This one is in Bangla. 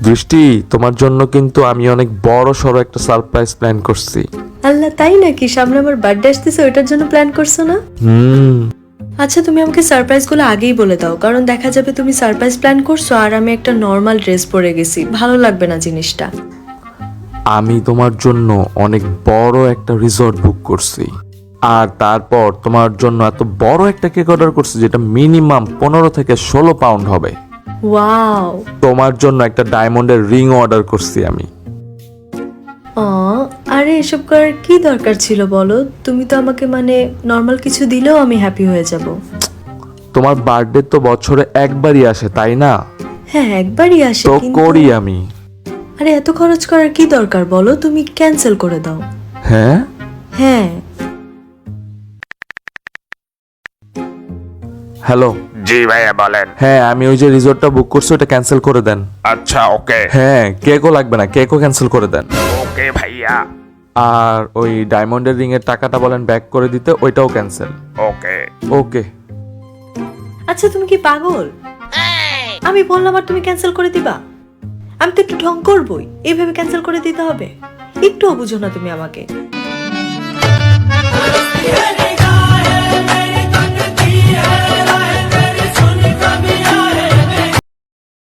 বৃষ্টি, তোমার জন্য কিন্তু আমি অনেক বড় সড়ো একটা সারপ্রাইজ প্ল্যান করছি। আল্লাহ, তাই নাকি? সামনে আমার বার্থডে আসতেছে, ওইটার জন্য প্ল্যান করছো না? হুম। আচ্ছা, তুমি আমাকে সারপ্রাইজগুলো আগেই বলে দাও, কারণ দেখা যাবে তুমি সারপ্রাইজ প্ল্যান করছো আর আমি একটা নর্মাল ড্রেস পরে গেছি, ভালো লাগবে না জিনিসটা। আমি তোমার জন্য অনেক বড় একটা রিসর্ট বুক করছি, আর তারপর তোমার জন্য এত বড় একটা কেক অর্ডার করছি যেটা মিনিমাম 15 থেকে 16 পাউন্ড হবে। ওয়াও। তোমার জন্য একটা ডায়মন্ডের রিং অর্ডার করছি আমি। আরে এসব করার কি দরকার ছিল বলো? তুমি তো আমাকে নর্মাল কিছু দিলেও আমি হ্যাপি হয়ে যাব। তোমার বার্থডে তো বছরে একবারই আসে, তাই না? হ্যাঁ, একবারই আসে, তো কিন্তু করি আমি। আরে এত খরচ করার কি দরকার বলো? তুমি ক্যান্সেল করে দাও। হ্যাঁ। হ্যাঁ। হ্যালো। জি ভাইয়া বলেন। হ্যাঁ, আমি ওই যে রিসর্টটা বুক করছি ওটা ক্যান্সেল করে দেন। আচ্ছা ওকে। হ্যাঁ, কেকও লাগবে না, কেকও ক্যান্সেল করে দেন। ওকে ভাইয়া। আর ওই ডায়মন্ডের রিং এর টাকাটা বলেন ব্যাক করে দিতে, ওইটাও ক্যান্সেল। ওকে। ওকে। আচ্ছা, তুমি কি পাগল? আমি বললাম আর তুমি ক্যান্সেল করে দিবা? আমি তো একটু ঢং করবই, এইভাবে ক্যান্সেল করে দিতে হবে? একটুও বুঝো না তুমি আমাকে।